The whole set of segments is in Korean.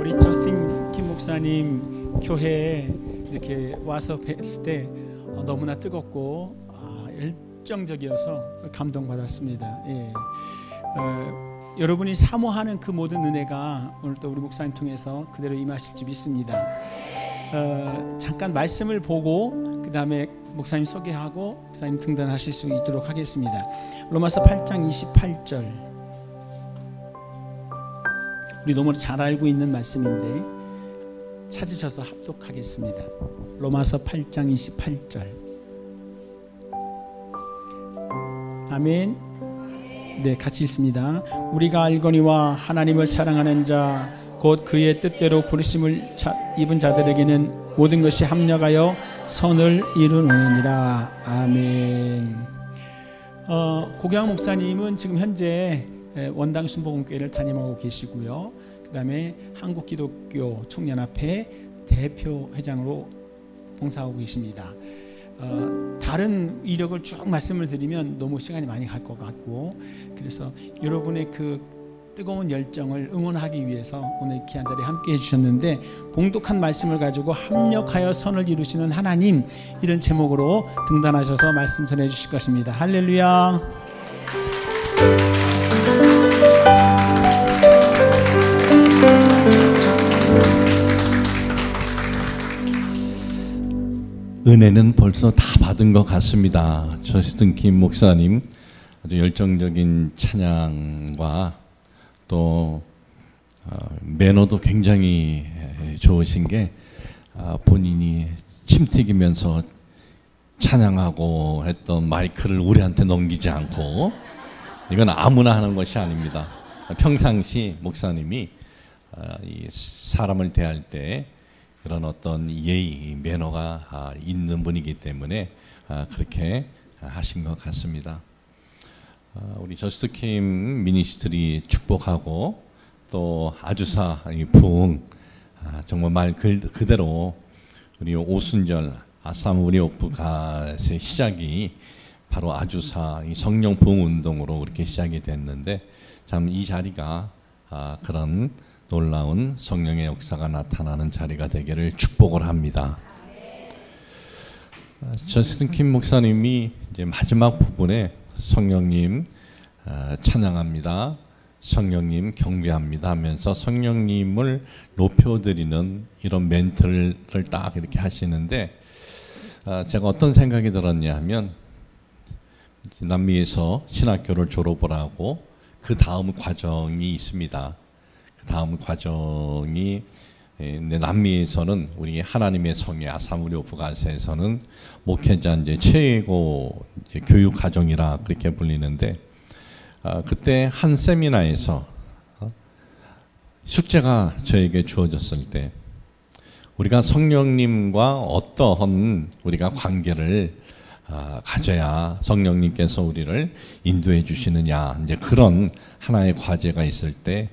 우리 저스틴 김 목사님 교회에 이렇게 와서 뵀을 때 너무나 뜨겁고 열정적이어서 감동받았습니다. 예. 여러분이 사모하는 그 모든 은혜가 오늘 또 우리 목사님 통해서 그대로 임하실 줄 믿습니다. 잠깐 말씀을 보고 그 다음에 목사님 소개하고 목사님 등단하실 수 있도록 하겠습니다. 로마서 8장 28절, 우리 너무 잘 알고 있는 말씀인데 찾으셔서 합독하겠습니다. 로마서 8장 28절. 아멘. 네, 같이 읽습니다. 우리가 알거니와 하나님을 사랑하는 자 곧 그의 뜻대로 부르심을 입은 자들에게는 모든 것이 합력하여 선을 이루느니라. 아멘. 고경학 목사님은 지금 현재 원당 순복음교회를 담임하고 계시고요. 그 다음에 한국기독교 총연합회 대표 회장으로 봉사하고 계십니다. 다른 이력을 쭉 말씀을 드리면 너무 시간이 많이 갈 것 같고, 그래서 여러분의 그 뜨거운 열정을 응원하기 위해서 오늘 귀한 자리에 함께 해주셨는데, 봉독한 말씀을 가지고 합력하여 선을 이루시는 하나님, 이런 제목으로 등단하셔서 말씀 전해 주실 것입니다. 할렐루야. 은혜는 벌써 다 받은 것 같습니다. 저스틴 김 목사님 아주 열정적인 찬양과 또 매너도 굉장히 좋으신 게 본인이 침 튀기면서 찬양하고 했던 마이크를 우리한테 넘기지 않고, 이건 아무나 하는 것이 아닙니다. 평상시 목사님이 이 사람을 대할 때 그런 어떤 예의, 매너가 있는 분이기 때문에 그렇게 하신 것 같습니다. 우리 저스트 킴 미니스트리 축복하고 또 아주사 부흥, 정말 말 그대로 우리 오순절 아사무리 오프갓의 시작이 바로 아주사 성령 부흥 운동으로 그렇게 시작이 됐는데, 참 이 자리가 그런 놀라운 성령의 역사가 나타나는 자리가 되기를 축복을 합니다. 저스틴 킴 목사님이 이제 마지막 부분에 성령님 찬양합니다, 성령님 경배합니다 하면서 성령님을 높여드리는 이런 멘트를 딱 이렇게 하시는데, 제가 어떤 생각이 들었냐 하면, 남미에서 신학교를 졸업을 하고 그 다음 과정이 있습니다. 그 다음 과정이 남미에서는 우리 하나님의 성의 아사무리 오프갓에서는 목회자 이제 최고 이제 교육 과정이라 그렇게 불리는데, 그때 한 세미나에서 숙제가 저에게 주어졌을 때, 우리가 성령님과 어떠한 우리가 관계를 가져야 성령님께서 우리를 인도해 주시느냐, 이제 그런 하나의 과제가 있을 때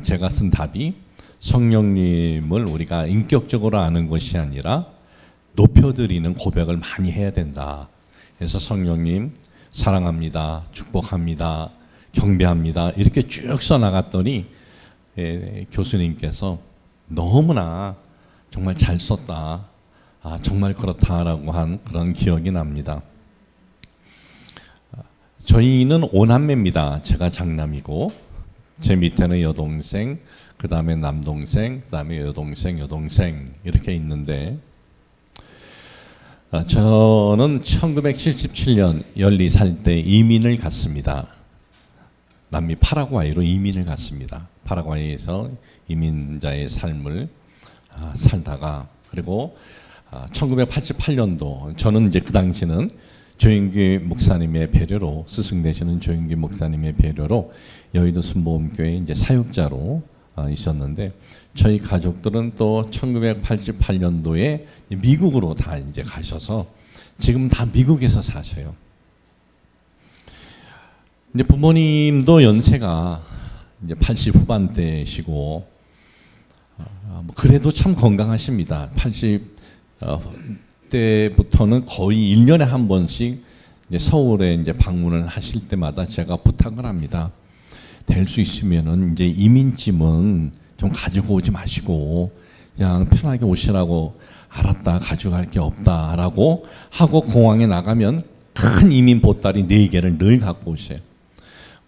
제가 쓴 답이, 성령님을 우리가 인격적으로 아는 것이 아니라 높여드리는 고백을 많이 해야 된다. 그래서 성령님 사랑합니다, 축복합니다, 경배합니다 이렇게 쭉 써나갔더니 교수님께서 너무나 정말 잘 썼다, 정말 그렇다라고 한 그런 기억이 납니다. 저희는 5남매입니다. 제가 장남이고 제 밑에는 여동생, 그 다음에 남동생, 그 다음에 여동생 이렇게 있는데, 저는 1977년 14살 때 이민을 갔습니다. 남미 파라과이로 이민을 갔습니다. 파라과이에서 이민자의 삶을 살다가, 그리고 1988년도 저는 이제 그 당시는 조영규 목사님의 배려로, 스승 되시는 조영규 목사님의 배려로 여의도 순복음교회 이제 사역자로 있었는데, 저희 가족들은 또 1988년도에 미국으로 다 이제 가셔서 지금 다 미국에서 사셔요. 이제 부모님도 연세가 이제 80 후반대시고, 그래도 참 건강하십니다. 80대부터는 거의 1년에 한 번씩 이제 서울에 이제 방문을 하실 때마다 제가 부탁을 합니다. 될 수 있으면은 이제 이민쯤은 좀 가지고 오지 마시고 그냥 편하게 오시라고, 알았다, 가져갈 게 없다라고 하고 공항에 나가면 큰 이민 보따리 4개를 늘 갖고 오세요.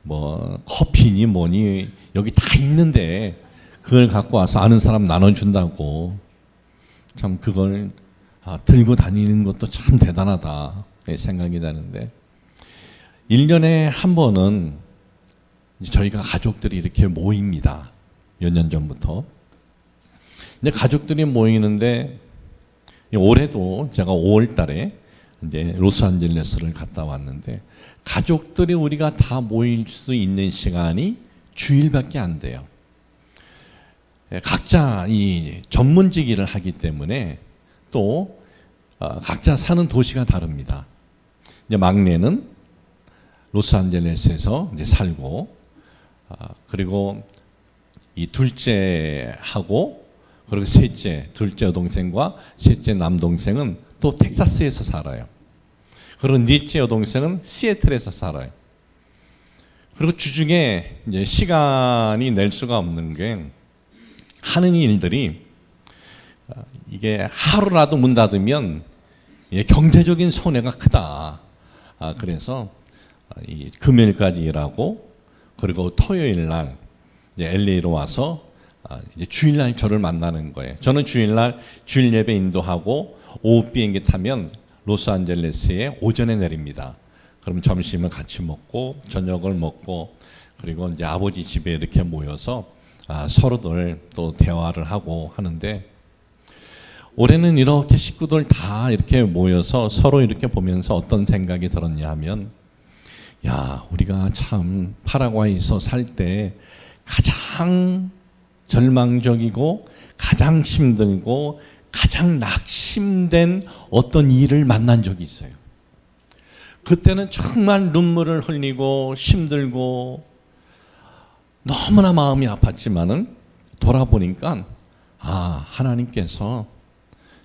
뭐 커피니 뭐니 여기 다 있는데 그걸 갖고 와서 아는 사람 나눠준다고, 참 그걸 들고 다니는 것도 참 대단하다 생각이 나는데, 1년에 한 번은 저희가 가족들이 이렇게 모입니다. 몇 년 전부터. 근데 가족들이 모이는데 올해도 제가 5월 달에 이제 로스앤젤레스를 갔다 왔는데, 가족들이 우리가 다 모일 수 있는 시간이 주일밖에 안 돼요. 각자 이 전문직 일을 하기 때문에 또 각자 사는 도시가 다릅니다. 이제 막내는 로스앤젤레스에서 이제 살고, 그리고 이 둘째하고 그리고 둘째 여동생과 셋째 남동생은 또 텍사스에서 살아요. 그리고 넷째 여동생은 시애틀에서 살아요. 그리고 주중에 이제 시간이 낼 수가 없는 게, 하는 일들이 이게 하루라도 문 닫으면 경제적인 손해가 크다. 그래서 이 금요일까지 일하고, 그리고 토요일 날 LA로 와서 이제 주일날 저를 만나는 거예요. 저는 주일날 주일 예배 인도하고 오후 비행기 타면 로스앤젤레스에 오전에 내립니다. 그럼 점심을 같이 먹고 저녁을 먹고, 그리고 이제 아버지 집에 이렇게 모여서 서로들 또 대화를 하고 하는데, 올해는 이렇게 식구들 다 이렇게 모여서 서로 이렇게 보면서 어떤 생각이 들었냐 하면, 야, 우리가 참 파라과이에서 살 때 가장 절망적이고 가장 힘들고 가장 낙심된 어떤 일을 만난 적이 있어요. 그때는 정말 눈물을 흘리고 힘들고 너무나 마음이 아팠지만은 돌아보니까 하나님께서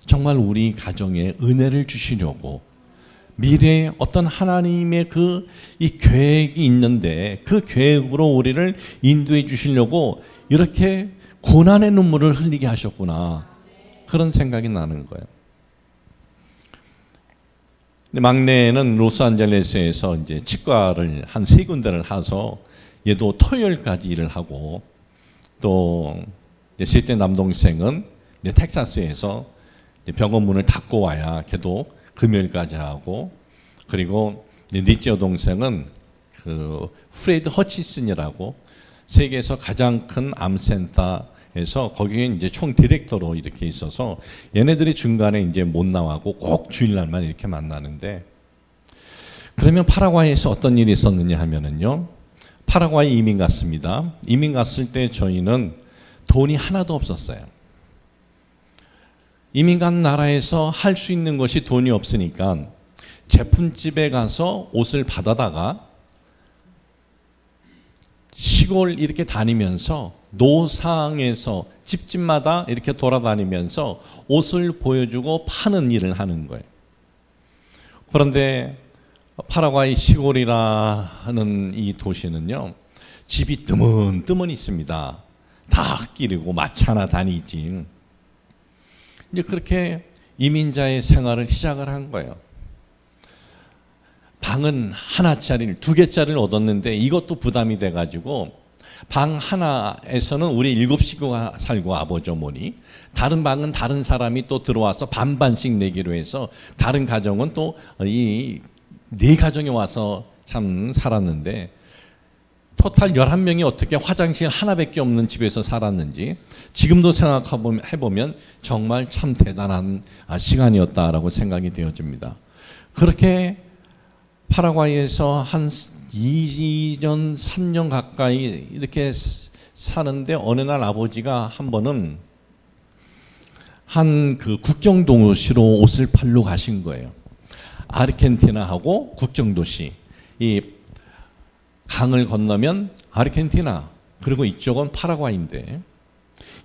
정말 우리 가정에 은혜를 주시려고 미래에 어떤 하나님의 이 계획이 있는데 그 계획으로 우리를 인도해 주시려고 이렇게 고난의 눈물을 흘리게 하셨구나, 그런 생각이 나는 거예요. 근데 막내는 로스앤젤레스에서 이제 치과를 한 3군데를 해서 얘도 토요일까지 일을 하고, 또 셋째 남동생은 이제 텍사스에서 이제 병원 문을 닫고 와야 걔도 금요일까지 하고, 그리고 넷째 여동생은 그 프레드 허치슨이라고 세계에서 가장 큰 암센터에서 거기에 이제 총 디렉터로 이렇게 있어서 얘네들이 중간에 이제 못 나가고 꼭 주일날만 이렇게 만나는데, 그러면 파라과이에서 어떤 일이 있었느냐 하면은요, 파라과이 이민 갔습니다. 이민 갔을 때 저희는 돈이 하나도 없었어요. 이민 간 나라에서 할 수 있는 것이 돈이 없으니까 제품집에 가서 옷을 받아다가 시골 이렇게 다니면서 노상에서 집집마다 이렇게 돌아다니면서 옷을 보여주고 파는 일을 하는 거예요. 그런데 파라과이 시골이라는 이 도시는요, 집이 뜨문뜨문 있습니다. 다 흙길이고 마차나 다니지. 이제 그렇게 이민자의 생활을 시작을 한 거예요. 방은 하나짜리를 2개짜리를 얻었는데 이것도 부담이 돼가지고 방 하나에서는 우리 7식구가 살고 아버지 어머니, 다른 방은 다른 사람이 또 들어와서 반반씩 내기로 해서 다른 가정은 또 이 4가정이 와서 참 살았는데, 토탈 11명이 어떻게 화장실 하나밖에 없는 집에서 살았는지 지금도 생각해보면 정말 참 대단한 시간이었다라고 생각이 되어집니다. 그렇게 파라과이에서 한 2년, 3년 가까이 이렇게 사는데, 어느 날 아버지가 한 번은 한 그 국경 도시로 옷을 팔러 가신 거예요. 아르헨티나하고 국경 도시, 이 강을 건너면 아르헨티나, 그리고 이쪽은 파라과이인데,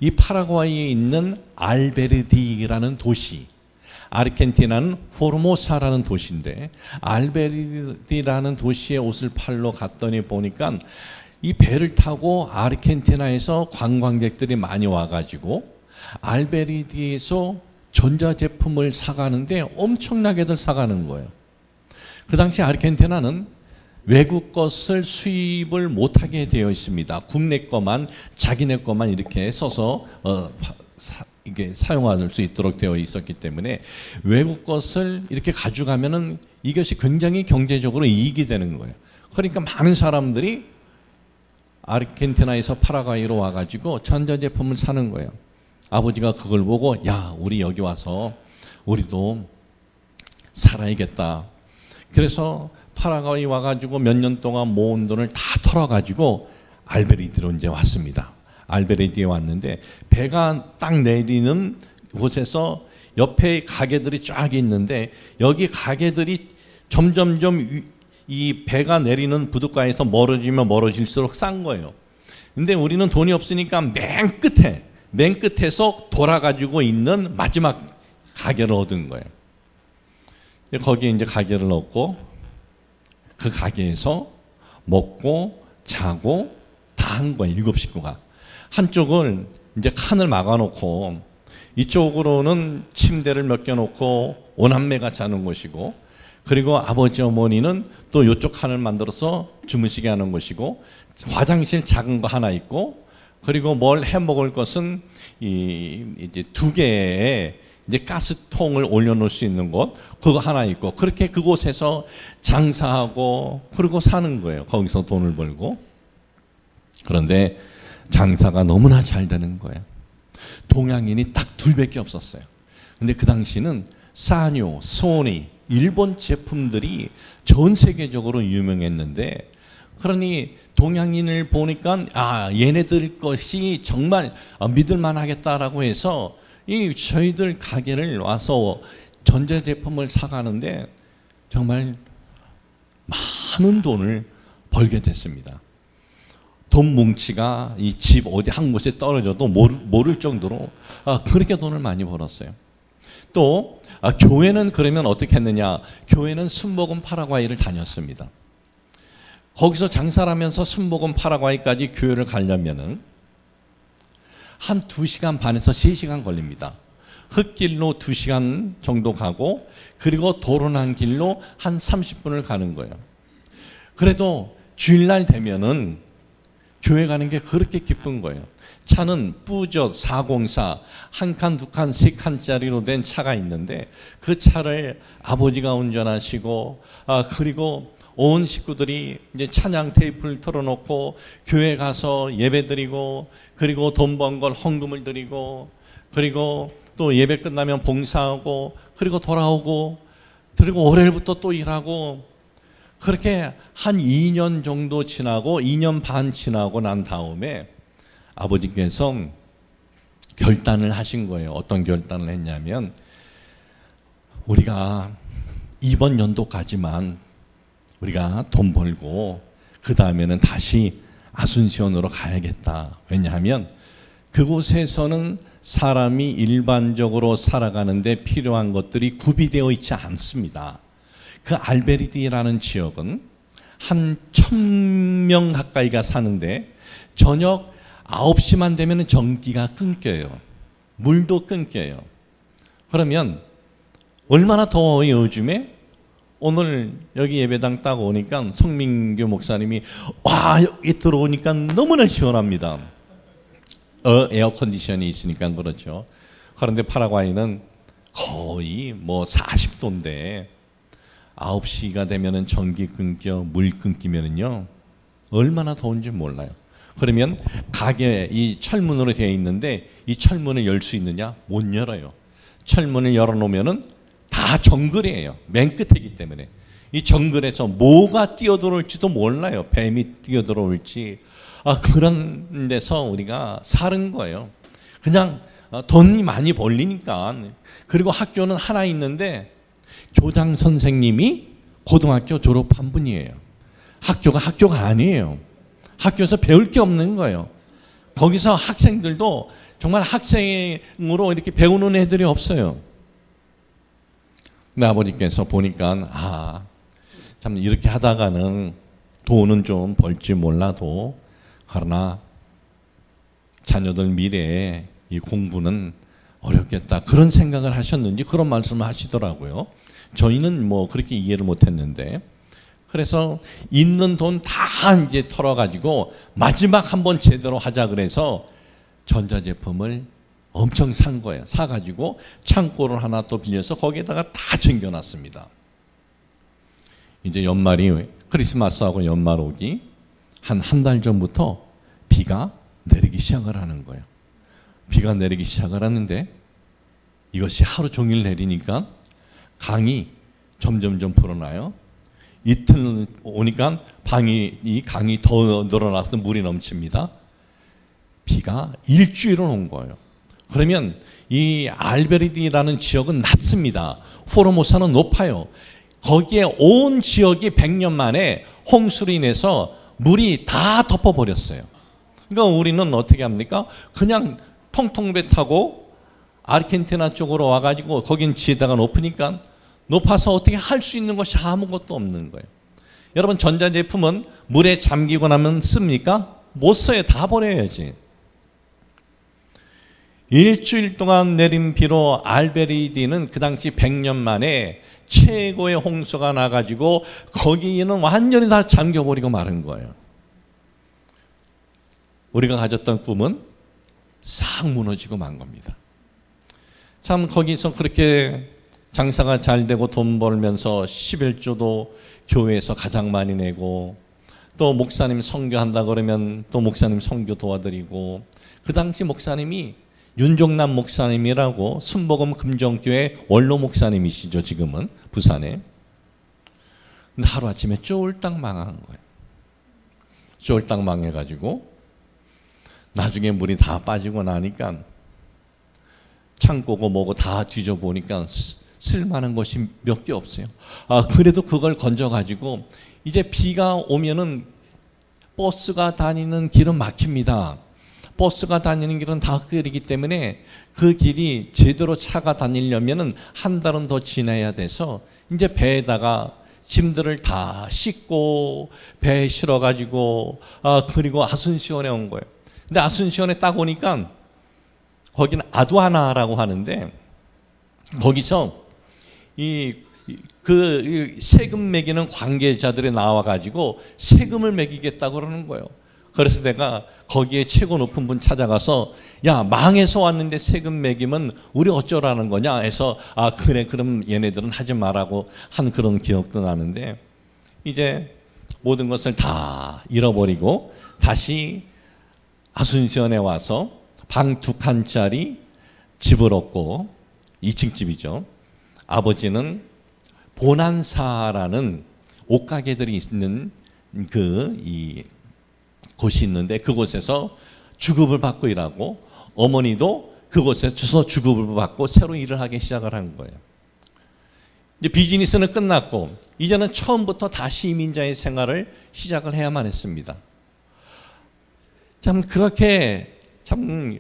이 파라과이에 있는 알베르디라는 도시, 아르헨티나는 포르모사라는 도시인데 알베르디라는 도시에 옷을 팔러 갔더니 보니까 이 배를 타고 아르헨티나에서 관광객들이 많이 와가지고 알베리디에서 전자제품을 사가는데 엄청나게들 사가는 거예요. 그 당시 아르헨티나는 외국 것을 수입을 못하게 되어 있습니다. 국내 것만, 자기네 것만 이렇게 써서 이게 사용할 수 있도록 되어 있었기 때문에 외국 것을 이렇게 가져가면은 이것이 굉장히 경제적으로 이익이 되는 거예요. 그러니까 많은 사람들이 아르헨티나에서 파라과이로 와가지고 전자제품을 사는 거예요. 아버지가 그걸 보고 야, 우리 여기 와서 우리도 살아야겠다. 그래서 파라과이 와가지고 몇 년 동안 모은 돈을 다 털어가지고 알베리디로 이제 왔습니다. 알베리디에 왔는데 배가 딱 내리는 곳에서 옆에 가게들이 쫙 있는데 여기 가게들이 점점점 이 배가 내리는 부둣가에서 멀어지면 멀어질수록 싼 거예요. 근데 우리는 돈이 없으니까 맨 끝에서 돌아가지고 있는 마지막 가게를 얻은 거예요. 거기에 이제 가게를 얻고 그 가게에서 먹고 자고 다 한 거예요. 7식구가. 한쪽을 이제 칸을 막아놓고 이쪽으로는 침대를 몇 개 놓고 오남매가 자는 곳이고, 그리고 아버지 어머니는 또 이쪽 칸을 만들어서 주무시게 하는 곳이고, 화장실 작은 거 하나 있고, 그리고 뭘 해 먹을 것은 이제 2개의 이제 가스통을 올려놓을 수 있는 곳, 그거 하나 있고, 그렇게 그곳에서 장사하고 그리고 사는 거예요. 거기서 돈을 벌고. 그런데 장사가 너무나 잘 되는 거예요. 동양인이 딱 2밖에 없었어요. 근데 그 당시는 사뇨, 소니, 일본 제품들이 전 세계적으로 유명했는데, 그러니 동양인을 보니까 얘네들 것이 정말 믿을만 하겠다라고 해서 이 저희들 가게를 와서 전자제품을 사가는데 정말 많은 돈을 벌게 됐습니다. 돈 뭉치가 이 집 어디 한 곳에 떨어져도 모를 정도로 그렇게 돈을 많이 벌었어요. 또 교회는 그러면 어떻게 했느냐? 교회는 순복음 파라과이를 다녔습니다. 거기서 장사를 하면서 순복음 파라과이까지 교회를 가려면은 한 2시간 반에서 3시간 걸립니다. 흙길로 2시간 정도 가고, 그리고 도로난 길로 한 30분을 가는 거예요. 그래도 주일날 되면은 교회 가는 게 그렇게 기쁜 거예요. 차는 뿌젓 404 한 칸, 2칸, 3칸짜리로 된 차가 있는데 그 차를 아버지가 운전하시고, 그리고 온 식구들이 이제 찬양 테이프를 틀어놓고 교회 가서 예배 드리고, 그리고 돈 번 걸 헌금을 드리고, 그리고 또 예배 끝나면 봉사하고, 그리고 돌아오고, 그리고 월요일부터 또 일하고, 그렇게 한 2년 정도 지나고 2년 반 지나고 난 다음에 아버지께서 결단을 하신 거예요. 어떤 결단을 했냐면, 우리가 이번 연도까지만 우리가 돈 벌고 그 다음에는 다시 아순시온으로 가야겠다. 왜냐하면 그곳에서는 사람이 일반적으로 살아가는데 필요한 것들이 구비되어 있지 않습니다. 그 알베리디라는 지역은 한 1000명 가까이가 사는데 저녁 9시만 되면 전기가 끊겨요. 물도 끊겨요. 그러면 얼마나 더워요 요즘에? 오늘 여기 예배당 딱 오니까 성민교 목사님이 여기 들어오니까 너무나 시원합니다. 에어컨디션이 있으니까 그렇죠. 그런데 파라과이는 거의 40도인데 9시가 되면은 전기 끊겨, 물 끊기면은요 얼마나 더운지 몰라요. 그러면 가게 이 철문으로 되어 있는데 이 철문을 열 수 있느냐? 못 열어요. 철문을 열어놓으면은 다 정글이에요. 맨 끝이기 때문에. 이 정글에서 뭐가 뛰어들어올지도 몰라요. 뱀이 뛰어들어올지. 그런 데서 우리가 사는 거예요. 그냥 돈이 많이 벌리니까. 그리고 학교는 하나 있는데 교장 선생님이 고등학교 졸업한 분이에요. 학교가 아니에요. 학교에서 배울 게 없는 거예요. 거기서 학생들도 정말 학생으로 이렇게 배우는 애들이 없어요. 근데 아버지께서 보니까 참 이렇게 하다가는 돈은 좀 벌지 몰라도 그러나 자녀들 미래에 이 공부는 어렵겠다, 그런 생각을 하셨는지 그런 말씀을 하시더라고요. 저희는 뭐 그렇게 이해를 못했는데, 그래서 있는 돈 다 이제 털어가지고 마지막 한번 제대로 하자 그래서 전자제품을 엄청 산 거예요. 사가지고 창고를 하나 또 빌려서 거기에다가 다 챙겨놨습니다. 이제 연말이, 크리스마스하고 연말 오기 한 달 전부터 비가 내리기 시작을 하는 거예요. 비가 내리기 시작을 하는데 이것이 하루 종일 내리니까 강이 점점점 불어나요. 이틀 오니까 강이 더 늘어나서 물이 넘칩니다. 비가 일주일을 온 거예요. 그러면 이 알베리디라는 지역은 낮습니다. 포르모사는 높아요. 거기에 온 지역이 100년 만에 홍수로 인해서 물이 다 덮어버렸어요. 그러니까 우리는 어떻게 합니까? 그냥 통통배 타고 아르헨티나 쪽으로 와가지고 거긴 지에다가 높아서 어떻게 할 수 있는 것이 아무것도 없는 거예요. 여러분, 전자제품은 물에 잠기고 나면 씁니까? 못 써요. 다 버려야지. 일주일 동안 내린 비로 알베리디는 그 당시 100년 만에 최고의 홍수가 나가지고 거기는 완전히 다 잠겨버리고 마른 거예요. 우리가 가졌던 꿈은 싹 무너지고 만 겁니다. 참, 거기서 그렇게 장사가 잘 되고 돈 벌면서 11조도 교회에서 가장 많이 내고, 또 목사님 선교한다 그러면 또 목사님 선교 도와드리고, 그 당시 목사님이 윤종남 목사님이라고 순복음 금정교회 원로 목사님이시죠. 지금은 부산에. 근데 하루아침에 쫄딱 망한 거예요. 쫄딱 망해가지고 나중에 물이 다 빠지고 나니까 창고고 뭐고 다 뒤져보니까 쓸만한 것이 몇 개 없어요. 그래도 그걸 건져가지고 이제 비가 오면은 버스가 다니는 길은 막힙니다. 버스가 다니는 길은 다 끓이기 때문에 그 길이 제대로 차가 다니려면은 한 달은 더 지나야 돼서 이제 배에다가 짐들을 다 싣고 배에 실어가지고 그리고 아순시원에 온 거예요. 근데 아순시원에 딱 오니까 거기는 아두아나라고 하는데, 거기서 그 세금 매기는 관계자들이 나와가지고 세금을 매기겠다고 그러는 거예요. 그래서 내가 거기에 최고 높은 분 찾아가서, 야, 망해서 왔는데 세금 매기면 우리 어쩌라는 거냐 해서, 그래, 그럼 얘네들은 하지 말라고 한 그런 기억도 나는데, 이제 모든 것을 다 잃어버리고 다시 아순시원에 와서 방 2칸짜리 집을 얻고, 2층 집이죠. 아버지는 보난사라는 옷가게들이 있는 곳이 있는데 그곳에서 주급을 받고 일하고, 어머니도 그곳에서 주급을 받고 새로 일을 하기 시작을 한 거예요. 이제 비즈니스는 끝났고 이제는 처음부터 다시 이민자의 생활을 시작을 해야만 했습니다. 참, 그렇게 참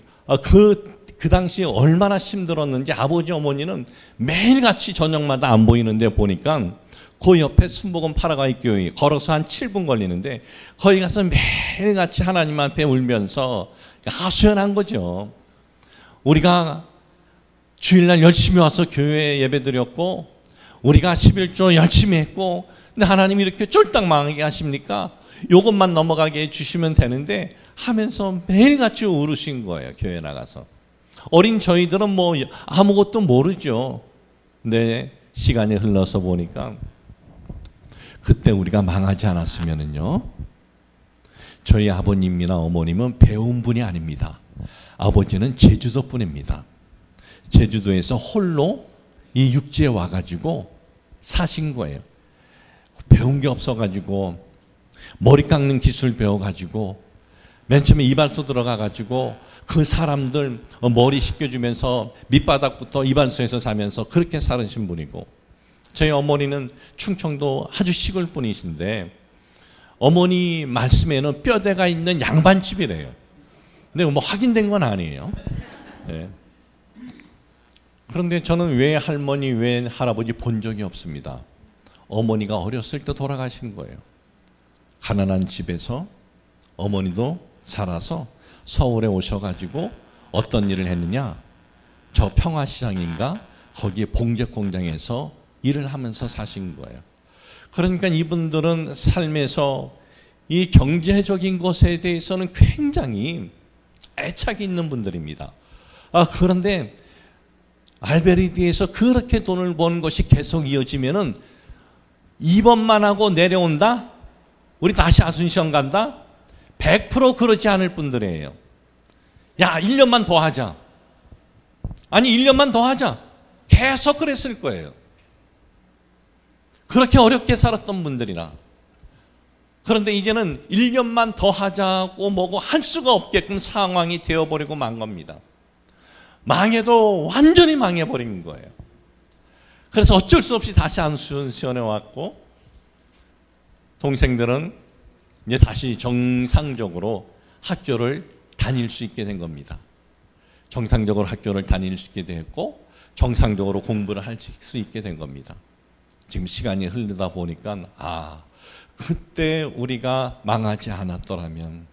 그 당시 얼마나 힘들었는지 아버지 어머니는 매일같이 저녁마다 안 보이는데 보니까 그 옆에 순복음 파라가이 교회 걸어서 한 7분 걸리는데 거기 가서 매일같이 하나님 앞에 울면서 하소연한 거죠. 우리가 주일날 열심히 와서 교회에 예배드렸고, 우리가 11조 열심히 했고, 근데 하나님이 이렇게 쫄딱 망하게 하십니까? 이것만 넘어가게 해주시면 되는데 하면서 매일같이 울으신 거예요. 교회 나가서. 어린 저희들은 뭐 아무것도 모르죠. 근데 시간이 흘러서 보니까 그때 우리가 망하지 않았으면은요, 저희 아버님이나 어머님은 배운 분이 아닙니다. 아버지는 제주도 분입니다. 제주도에서 홀로 이 육지에 와가지고 사신 거예요. 배운 게 없어가지고 머리 깎는 기술 배워가지고 맨 처음에 이발소 들어가가지고 그 사람들 머리 씻겨주면서 밑바닥부터 이발소에서 사면서 그렇게 살으신 분이고, 저희 어머니는 충청도 아주 시골 분이신데 어머니 말씀에는 뼈대가 있는 양반집이래요. 근데 뭐 확인된 건 아니에요. 네. 그런데 저는 외할머니, 외할아버지 본 적이 없습니다. 어머니가 어렸을 때 돌아가신 거예요. 가난한 집에서 어머니도 살아서 서울에 오셔가지고 어떤 일을 했느냐? 저 평화시장인가? 거기에 봉제 공장에서 일을 하면서 사신 거예요. 그러니까 이분들은 삶에서 이 경제적인 것에 대해서는 굉장히 애착이 있는 분들입니다. 그런데 알베르디에서 그렇게 돈을 버는 것이 계속 이어지면은 입원만 하고 내려온다? 우리 다시 아순시험 간다? 100% 그러지 않을 분들이에요. 야, 1년만 더 하자. 아니, 1년만 더 하자. 계속 그랬을 거예요. 그렇게 어렵게 살았던 분들이라. 그런데 이제는 1년만 더 하자고 뭐고 할 수가 없게끔 상황이 되어버리고 만 겁니다. 망해도 완전히 망해버린 거예요. 그래서 어쩔 수 없이 다시 안수원시원에 왔고, 동생들은 이제 다시 정상적으로 학교를 다닐 수 있게 된 겁니다. 정상적으로 학교를 다닐 수 있게 됐고, 정상적으로 공부를 할 수 있게 된 겁니다. 지금 시간이 흐르다 보니까 그때 우리가 망하지 않았더라면,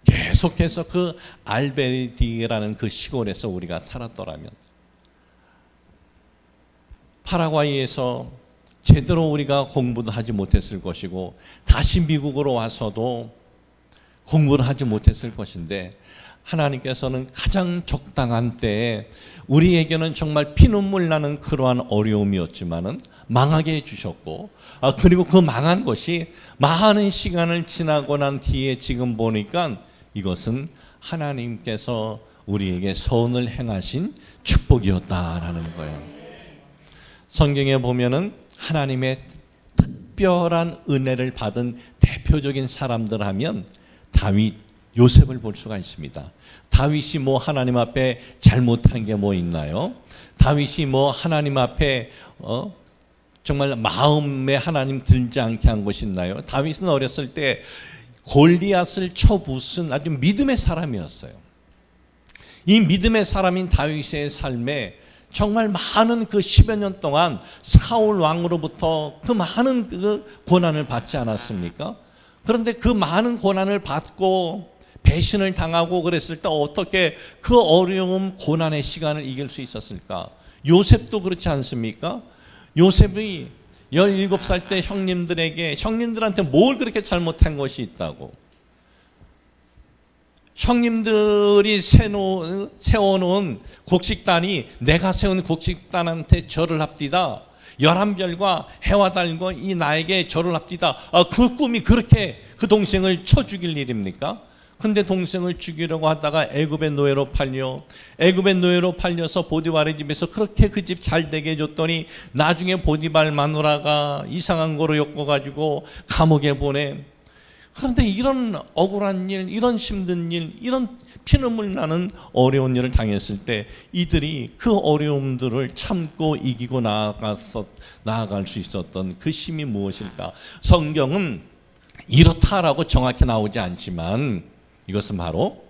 계속해서 그 알베르디라는 그 시골에서 우리가 살았더라면, 파라과이에서 제대로 우리가 공부도 하지 못했을 것이고 다시 미국으로 와서도 공부를 하지 못했을 것인데, 하나님께서는 가장 적당한 때에 우리에게는 정말 피눈물 나는 그러한 어려움이었지만은 망하게 해주셨고, 그리고 그 망한 것이 많은 시간을 지나고 난 뒤에 지금 보니까 이것은 하나님께서 우리에게 선을 행하신 축복이었다라는 거예요. 성경에 보면은 하나님의 특별한 은혜를 받은 대표적인 사람들 하면 다윗, 요셉을 볼 수가 있습니다. 다윗이 뭐 하나님 앞에 잘못한 게 뭐 있나요? 다윗이 뭐 하나님 앞에 정말 마음에 하나님 들지 않게 한 것이 있나요? 다윗은 어렸을 때 골리앗을 쳐부순 아주 믿음의 사람이었어요. 이 믿음의 사람인 다윗의 삶에 정말 많은 그 10여 년 동안 사울 왕으로부터 그 많은 그 고난을 받지 않았습니까? 그런데 그 많은 고난을 받고 배신을 당하고 그랬을 때 어떻게 그 어려움, 고난의 시간을 이길 수 있었을까? 요셉도 그렇지 않습니까? 요셉이 17살 때 형님들한테 뭘 그렇게 잘못한 것이 있다고? 형님들이 세워놓은 곡식단이 내가 세운 곡식단한테 절을 합디다. 11별과 해와 달과 이 나에게 절을 합디다. 그 꿈이 그렇게 그 동생을 쳐 죽일 일입니까? 근데 동생을 죽이려고 하다가 애굽의 노예로 팔려서 보디발의 집에서 그렇게 그 집 잘 되게 해줬더니 나중에 보디발 마누라가 이상한 거로 엮어가지고 감옥에 보내. 그런데 이런 억울한 일, 이런 힘든 일, 이런 피눈물 나는 어려운 일을 당했을 때 이들이 그 어려움들을 참고 이기고 나아갈 수 있었던 그 힘이 무엇일까? 성경은 이렇다라고 정확히 나오지 않지만 이것은 바로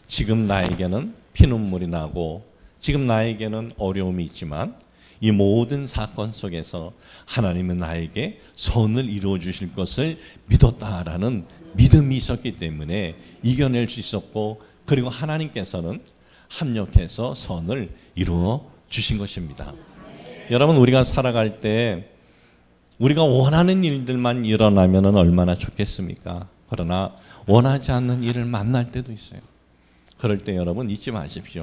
지금 나에게는 피눈물이 나고 지금 나에게는 어려움이 있지만 이 모든 사건 속에서 하나님은 나에게 선을 이루어 주실 것을 믿었다라는 믿음이 있었기 때문에 이겨낼 수 있었고, 그리고 하나님께서는 합력해서 선을 이루어 주신 것입니다. 여러분, 우리가 살아갈 때 우리가 원하는 일들만 일어나면 얼마나 좋겠습니까? 그러나 원하지 않는 일을 만날 때도 있어요. 그럴 때 여러분 잊지 마십시오.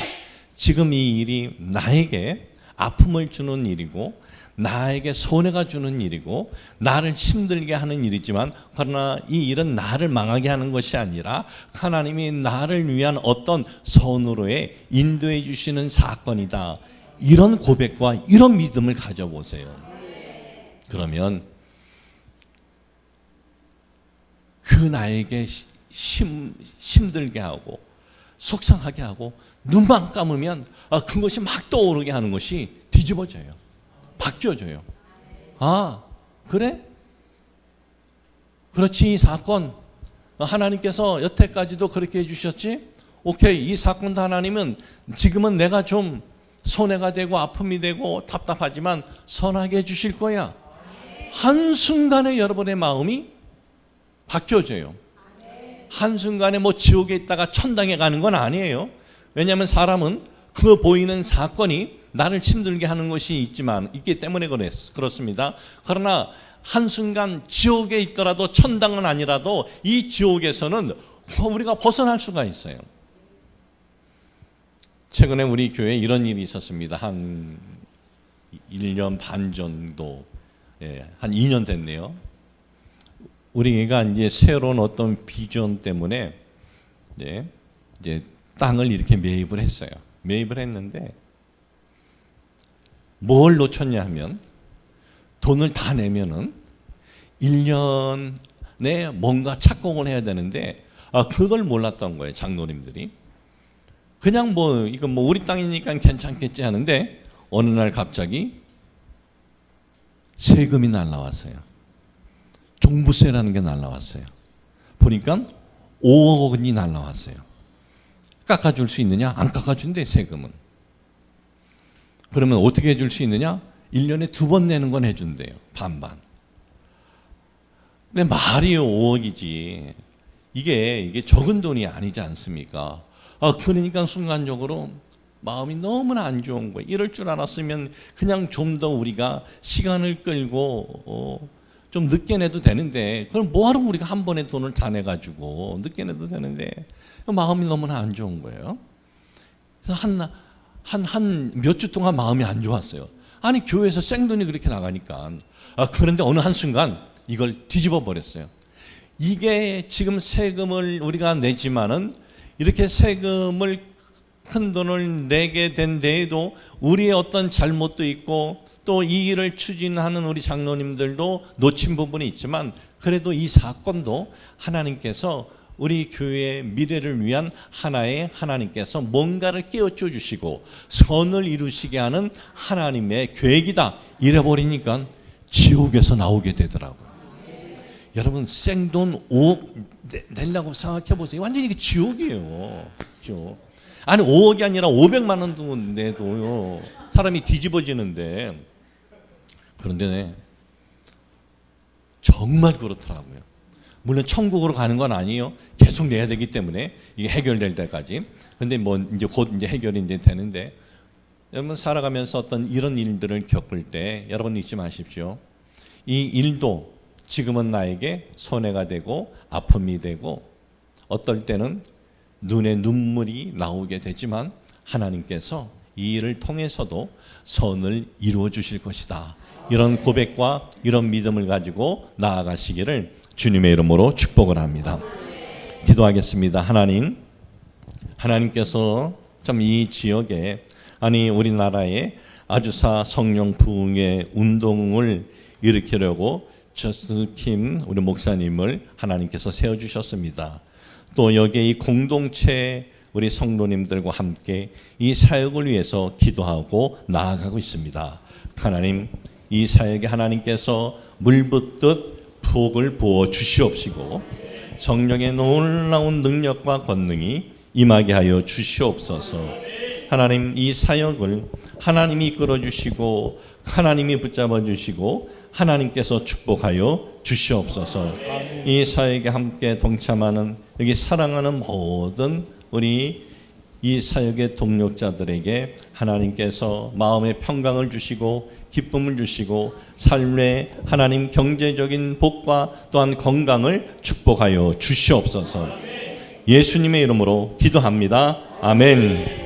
지금 이 일이 나에게 아픔을 주는 일이고 나에게 손해가 주는 일이고 나를 힘들게 하는 일이지만, 그러나 이 일은 나를 망하게 하는 것이 아니라 하나님이 나를 위한 어떤 선으로의 인도해 주시는 사건이다. 이런 고백과 이런 믿음을 가져보세요. 그러면 그 나에게 힘들게 하고 속상하게 하고 눈만 감으면 그것이 막 떠오르게 하는 것이 뒤집어져요. 바뀌어져요. 그래? 그렇지, 이 사건 하나님께서 여태까지도 그렇게 해주셨지? 오케이, 이 사건도 하나님은 지금은 내가 좀 손해가 되고 아픔이 되고 답답하지만 선하게 해주실 거야. 한순간에 여러분의 마음이 바뀌어져요. 한순간에 뭐 지옥에 있다가 천당에 가는 건 아니에요. 왜냐하면 사람은 그 보이는 사건이 나를 힘들게 하는 것이 있기 때문에 그렇습니다. 그러나 한순간 지옥에 있더라도, 천당은 아니라도 이 지옥에서는 우리가 벗어날 수가 있어요. 최근에 우리 교회에 이런 일이 있었습니다. 한 1년 반 정도, 한 2년 됐네요. 우리가 이제 새로운 어떤 비전 때문에 이제 땅을 이렇게 매입을 했어요. 매입을 했는데 뭘 놓쳤냐 하면, 돈을 다 내면은 1년에 뭔가 착공을 해야 되는데 그걸 몰랐던 거예요, 장로님들이. 그냥 이건 우리 땅이니까 괜찮겠지 하는데 어느 날 갑자기 세금이 날라왔어요. 종부세라는 게 날라왔어요. 보니까 5억 원이 날라왔어요. 깎아줄 수 있느냐? 안 깎아준대, 세금은. 그러면 어떻게 해줄 수 있느냐? 1년에 2번 내는 건 해준대요. 반반. 근데 말이 5억이지. 이게 적은 돈이 아니지 않습니까? 그러니까 순간적으로 마음이 너무나 안 좋은 거예요. 이럴 줄 알았으면 그냥 좀 더 우리가 시간을 끌고 좀 늦게 내도 되는데, 그럼 뭐하러 우리가 한 번에 돈을 다 내가지고 늦게 내도 되는데, 마음이 너무나 안 좋은 거예요. 그래서 한 몇 주 동안 마음이 안 좋았어요. 아니, 교회에서 생돈이 그렇게 나가니까. 그런데 어느 한순간 이걸 뒤집어 버렸어요. 이게 지금 세금을 우리가 내지만은, 이렇게 세금을 큰 돈을 내게 된 데에도 우리의 어떤 잘못도 있고, 또 이 일을 추진하는 우리 장로님들도 놓친 부분이 있지만, 그래도 이 사건도 하나님께서 우리 교회의 미래를 위한 하나님께서 뭔가를 깨우쳐 주시고 선을 이루시게 하는 하나님의 계획이다, 이래버리니까 지옥에서 나오게 되더라고요. 여러분, 생돈 5억 내려고 생각해 보세요. 완전히 지옥이에요. 지옥. 아니, 5억이 아니라 500만 원도 내도요, 사람이 뒤집어지는데. 그런데 정말 그렇더라고요. 물론 천국으로 가는 건 아니에요. 계속 내야 되기 때문에 이게 해결될 때까지. 근데 이제 곧 이제 해결이 이제 되는데, 여러분 살아가면서 어떤 이런 일들을 겪을 때 여러분 잊지 마십시오. 이 일도 지금은 나에게 손해가 되고 아픔이 되고, 어떨 때는 눈에 눈물이 나오게 되지만 하나님께서 이 일을 통해서도 선을 이루어 주실 것이다. 이런 고백과 이런 믿음을 가지고 나아가시기를 주님의 이름으로 축복을 합니다. 기도하겠습니다. 하나님께서 참 이 지역에, 아니 우리나라에 아주사 성령 부흥의 운동을 일으키려고 저스틴 킴 우리 목사님을 하나님께서 세워주셨습니다. 또 여기에 이 공동체 우리 성도님들과 함께 이 사역을 위해서 기도하고 나아가고 있습니다. 하나님, 이 사역에 하나님께서 물붓듯 복을 부어 주시옵시고 성령의 놀라운 능력과 권능이 임하게 하여 주시옵소서. 하나님, 이 사역을 하나님이 이끌어 주시고 하나님이 붙잡아 주시고 하나님께서 축복하여 주시옵소서. 이 사역에 함께 동참하는, 여기 사랑하는 모든 우리 이 사역의 동력자들에게 하나님께서 마음의 평강을 주시고 기쁨을 주시고 삶의 하나님 경제적인 복과 또한 건강을 축복하여 주시옵소서. 예수님의 이름으로 기도합니다. 아멘.